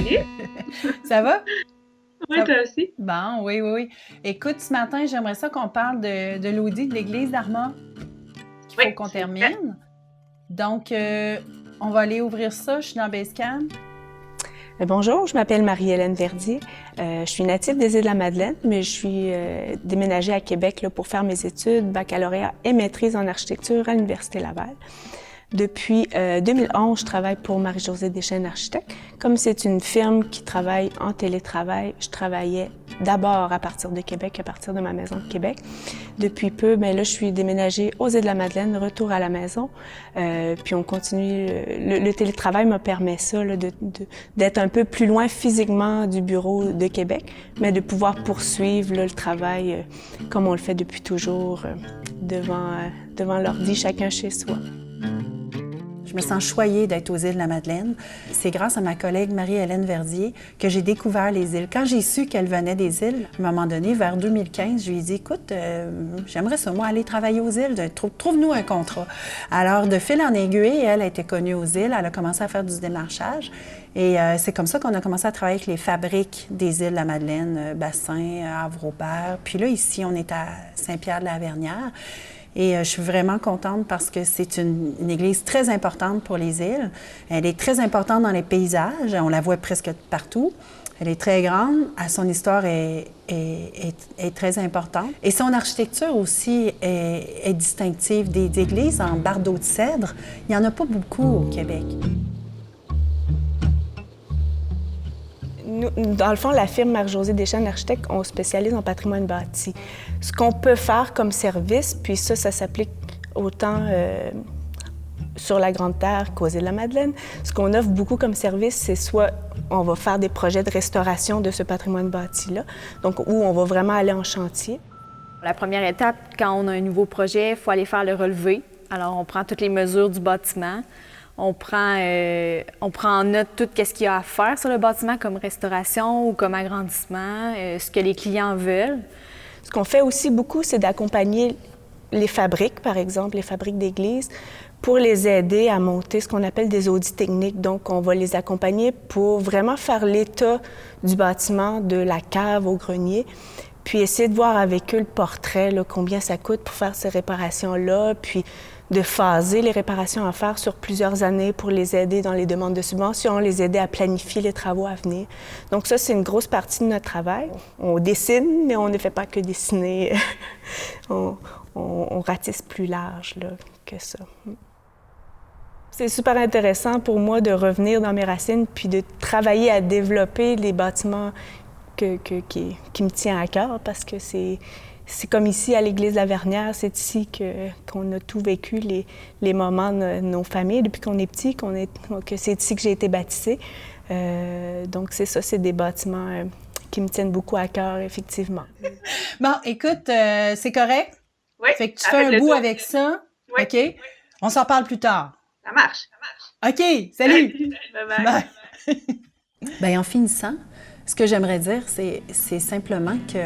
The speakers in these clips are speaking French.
Salut! Ça va? Oui, Ça... toi aussi. Bon, oui, oui, oui. Écoute, ce matin, j'aimerais ça qu'on parle de l'audit de l'Église d'Arma qu'il Oui, faut qu'on c'est fait. termine. Donc, on va aller ouvrir ça. Je suis dans Basecamp. Bonjour, je m'appelle Marie-Hélène Verdier. Je suis native des Îles-de-la-Madeleine, mais je suis déménagée à Québec là, pour faire mes études, baccalauréat et maîtrise en architecture à l'Université Laval. Depuis 2011, je travaille pour Marie-Josée Deschênes Architectes. Comme c'est une firme qui travaille en télétravail, je travaillais d'abord à partir de Québec, à partir de ma maison de Québec. Depuis peu, là, je suis déménagée aux Îles-de-la-Madeleine, retour à la maison. Puis on continue. Le télétravail me permet ça, là, d'être un peu plus loin physiquement du bureau de Québec, mais de pouvoir poursuivre là, le travail comme on le fait depuis toujours, devant l'ordi, chacun chez soi. Je me sens choyée d'être aux Îles-de-la-Madeleine. C'est grâce à ma collègue Marie-Hélène Verdier que j'ai découvert les îles. Quand j'ai su qu'elle venait des îles, à un moment donné, vers 2015, je lui ai dit « Écoute, j'aimerais ça, moi, aller travailler aux îles. Trouve-nous un contrat. » Alors, de fil en aiguille, elle a été connue aux îles. Elle a commencé à faire du démarchage. Et c'est comme ça qu'on a commencé à travailler avec les fabriques des Îles-de-la-Madeleine, Bassin, Havre-Aubert. Puis là, ici, on est à Saint-Pierre-de-la-Vernière. Et je suis vraiment contente parce que c'est une église très importante pour les îles. Elle est très importante dans les paysages. On la voit presque partout. Elle est très grande. Son histoire est très importante. Et son architecture aussi est distinctive. Des églises en bardeaux de cèdre, il n'y en a pas beaucoup au Québec. Nous, dans le fond, la firme Marie-Josée Deschênes Architectes, on spécialise en patrimoine bâti. Ce qu'on peut faire comme service, puis ça s'applique autant sur la Grande Terre qu'aux Îles-de-la-Madeleine. Ce qu'on offre beaucoup comme service, c'est soit on va faire des projets de restauration de ce patrimoine bâti-là, donc où on va vraiment aller en chantier. La première étape, quand on a un nouveau projet, il faut aller faire le relevé. Alors, on prend toutes les mesures du bâtiment. On prend en note tout ce qu'il y a à faire sur le bâtiment comme restauration ou comme agrandissement, ce que les clients veulent. Ce qu'on fait aussi beaucoup, c'est d'accompagner les fabriques, par exemple, les fabriques d'églises, pour les aider à monter ce qu'on appelle des audits techniques. Donc, on va les accompagner pour vraiment faire l'état du bâtiment, de la cave au grenier, puis essayer de voir avec eux le portrait, là, combien ça coûte pour faire ces réparations-là, puis de phaser les réparations à faire sur plusieurs années pour les aider dans les demandes de subventions, les aider à planifier les travaux à venir. Donc ça, c'est une grosse partie de notre travail. On dessine, mais on ne fait pas que dessiner. on ratisse plus large là, que ça. C'est super intéressant pour moi de revenir dans mes racines puis de travailler à développer les bâtiments qui me tient à cœur parce que c'est comme ici à l'Église de la Vernière, c'est ici qu'on a tout vécu, les moments de nos familles depuis qu'on est petit, que c'est ici que j'ai été baptisée. Donc c'est ça, c'est des bâtiments qui me tiennent beaucoup à cœur, effectivement. Bon, écoute, c'est correct? Oui, fait que tu fais un bout avec ça. Oui. OK? On s'en parle plus tard. Ça marche. OK, salut! Bye-bye. Bien, en finissant, ce que j'aimerais dire, c'est simplement que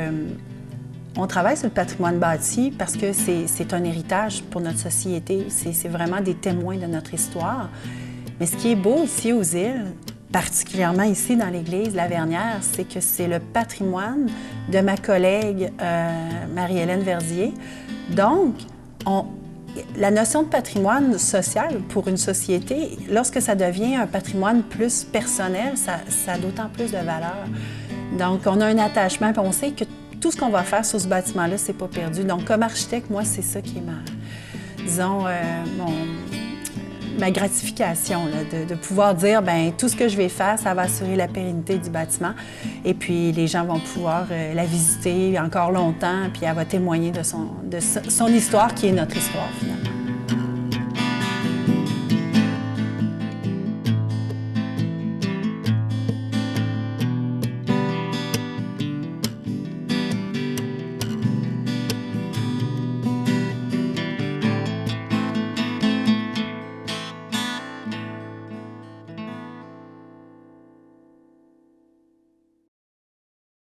on travaille sur le patrimoine bâti parce que c'est un héritage pour notre société. C'est vraiment des témoins de notre histoire. Mais ce qui est beau ici aux îles, particulièrement ici dans l'église La Vernière, c'est que c'est le patrimoine de ma collègue Marie-Hélène Verdier. Donc, la notion de patrimoine social pour une société, lorsque ça devient un patrimoine plus personnel, ça a d'autant plus de valeur. Donc, on a un attachement, puis on sait que tout ce qu'on va faire sur ce bâtiment-là, c'est pas perdu. Donc, comme architecte, moi, c'est ça qui est ma gratification, là, de pouvoir dire, bien, tout ce que je vais faire, ça va assurer la pérennité du bâtiment. Et puis, les gens vont pouvoir la visiter encore longtemps, puis elle va témoigner de son histoire, qui est notre histoire, finalement.